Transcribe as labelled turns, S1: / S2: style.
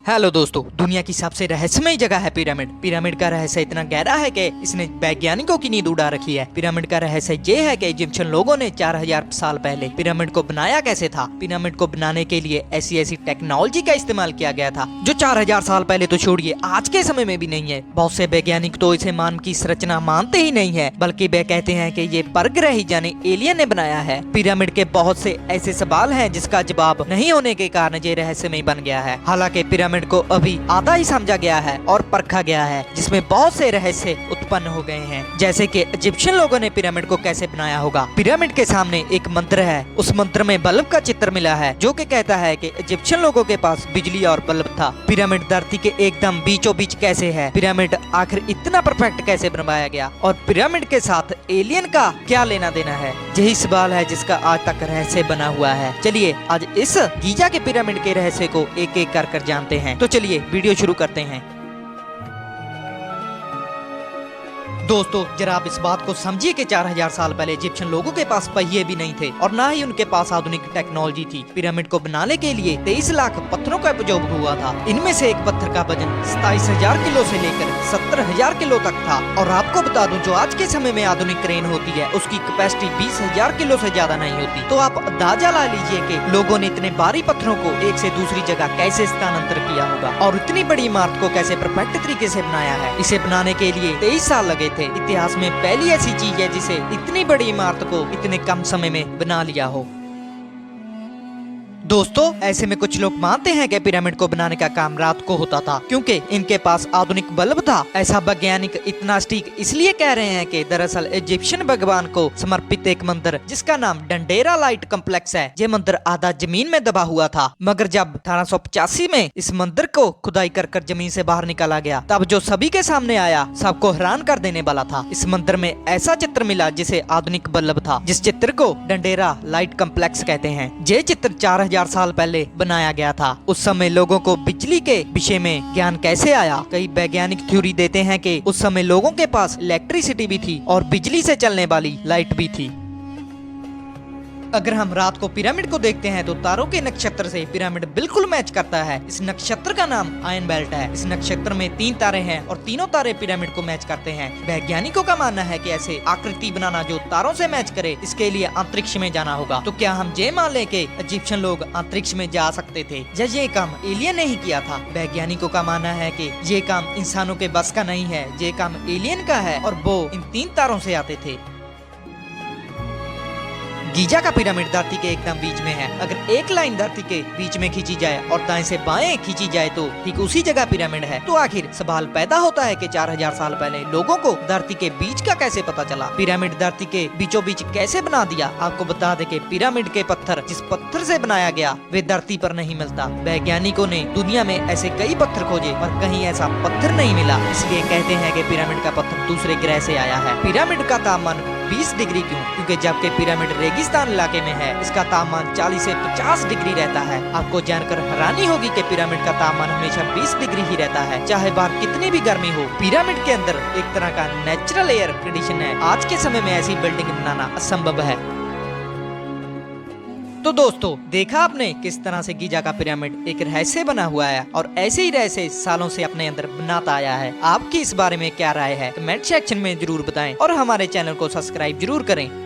S1: Hello दोस्तों, दुनिया की सबसे रहस्यमय जगह है पिरामिड। पिरामिड का रहस्य इतना गहरा है कि इसने वैज्ञानिकों की नींद उड़ा रखी है। पिरामिड का रहस्य ये है कि इजिप्शियन लोगों ने 4000 साल पहले पिरामिड को बनाया कैसे था। पिरामिड को बनाने के लिए ऐसी ऐसी टेक्नोलॉजी का इस्तेमाल किया गया था जो 4000 साल पहले तो छोड़िए, आज के समय में भी नहीं है। बहुत से वैज्ञानिक तो इसे मानव की संरचना मानते ही नहीं है, बल्कि वे कहते हैं कि ये परग्रही यानी एलियन ने बनाया है। पिरामिड के बहुत से ऐसे सवाल हैं जिसका जवाब नहीं होने के कारण ये रहस्यमय बन गया है। हालांकि पिरामिड को अभी आधा ही समझा गया है और परखा गया है, जिसमें बहुत से रहस्य उत्पन्न हो गए हैं। जैसे कि इजिप्शियन लोगों ने पिरामिड को कैसे बनाया होगा। पिरामिड के सामने एक मंत्र है, उस मंत्र में बल्ब का चित्र मिला है जो कि कहता है कि इजिप्शियन लोगों के पास बिजली और बल्ब था। पिरामिड धरती के एकदम बीचों बीच कैसे है, पिरामिड आखिर इतना परफेक्ट कैसे बनवाया गया और पिरामिड के साथ एलियन का क्या लेना देना है, यही सवाल है जिसका आज तक रहस्य बना हुआ है। चलिए आज इस गीजा के पिरामिड के रहस्य को एक एक कर जानते हैं। तो चलिए वीडियो शुरू करते हैं। दोस्तों जरा आप इस बात को समझिए कि 4000 साल पहले इजिप्शियन लोगों के पास पहिए भी नहीं थे और ना ही उनके पास आधुनिक टेक्नोलॉजी थी। पिरामिड को बनाने के लिए 23 लाख पत्थरों का उपयोग हुआ था। इनमें से एक पत्थर का वजन 27,000 किलो से लेकर 70,000 किलो तक था। और आपको बता दूं, जो आज के समय में आधुनिक क्रेन होती है उसकी कैपेसिटी 20,000 किलो से ज्यादा नहीं होती। तो आप अंदाजा ला लीजिए कि लोगों ने इतने भारी पत्थरों को एक से दूसरी जगह कैसे स्थानांतर किया होगा और इतनी बड़ी इमारत को कैसे परफेक्ट तरीके से बनाया है। इसे बनाने के लिए 23 साल लगे थे। इतिहास में पहली ऐसी चीज है जिसे इतनी बड़ी इमारत को इतने कम समय में बना लिया हो। दोस्तों ऐसे में कुछ लोग मानते हैं कि पिरामिड को बनाने का काम रात को होता था क्योंकि इनके पास आधुनिक बल्ब था। ऐसा वैज्ञानिक इतना सटीक इसलिए कह रहे हैं कि दरअसल इजिप्शियन भगवान को समर्पित एक मंदिर जिसका नाम डंडेरा लाइट कॉम्प्लेक्स है, ये मंदिर आधा जमीन में दबा हुआ था। मगर जब 1885 में इस मंदिर को खुदाई कर जमीन से बाहर निकाला गया, तब जो सभी के सामने आया सबको हैरान कर देने वाला था। इस मंदिर में ऐसा चित्र मिला जिसे आधुनिक बल्ब था, जिस चित्र को डंडेरा लाइट कॉम्प्लेक्स कहते हैं। ये चित्र 4000 साल पहले बनाया गया था। उस समय लोगों को बिजली के विषय में ज्ञान कैसे आया। कई वैज्ञानिक थ्योरी देते हैं कि उस समय लोगों के पास इलेक्ट्रिसिटी भी थी और बिजली से चलने वाली लाइट भी थी। अगर हम रात को पिरामिड को देखते हैं तो तारों के नक्षत्र से पिरामिड बिल्कुल मैच करता है। इस नक्षत्र का नाम आयन बेल्ट है। इस नक्षत्र में 3 तारे हैं और तीनों तारे पिरामिड को मैच करते हैं। वैज्ञानिकों का मानना है कि ऐसे आकृति बनाना जो तारों से मैच करे, इसके लिए अंतरिक्ष में जाना होगा। तो क्या हम ये मान लें कि इजिप्शियन लोग अंतरिक्ष में जा सकते थे या ये काम एलियन ने ही किया था? वैज्ञानिकों का मानना है कि ये काम इंसानों के बस का नहीं है, ये काम एलियन का है और वो इन 3 तारों से आते थे। गीजा का पिरामिड धरती के एकदम बीच में है। अगर एक लाइन धरती के बीच में खींची जाए और दाएं से बाएं खींची जाए तो ठीक उसी जगह पिरामिड है। तो आखिर सवाल पैदा होता है कि 4000 साल पहले लोगों को धरती के बीच का कैसे पता चला? पिरामिड धरती के बीचों बीच कैसे बना दिया? आपको बता दें कि पिरामिड के पत्थर जिस पत्थर से बनाया गया वे धरती पर नहीं मिलता। वैज्ञानिकों ने दुनिया में ऐसे कई पत्थर खोजे पर कहीं ऐसा पत्थर नहीं मिला। इसलिए कहते हैं कि पिरामिड का पत्थर दूसरे ग्रह से आया है। पिरामिड का तापमान 20 डिग्री क्यों? क्योंकि जबकि पिरामिड रेगिस्तान इलाके में है, इसका तापमान 40 से 50 डिग्री रहता है। आपको जानकर हैरानी होगी कि पिरामिड का तापमान हमेशा 20 डिग्री ही रहता है, चाहे बाहर कितनी भी गर्मी हो। पिरामिड के अंदर एक तरह का नेचुरल एयर कंडीशन है। आज के समय में ऐसी बिल्डिंग बनाना असंभव है। तो देखा आपने किस तरह से गीजा का पिरामिड एक रहस्य बना हुआ है और ऐसे ही रहस्य सालों से अपने अंदर बनाता आया है। आपकी इस बारे में क्या राय है? कमेंट सेक्शन में जरूर बताएं और हमारे चैनल को सब्सक्राइब जरूर करें।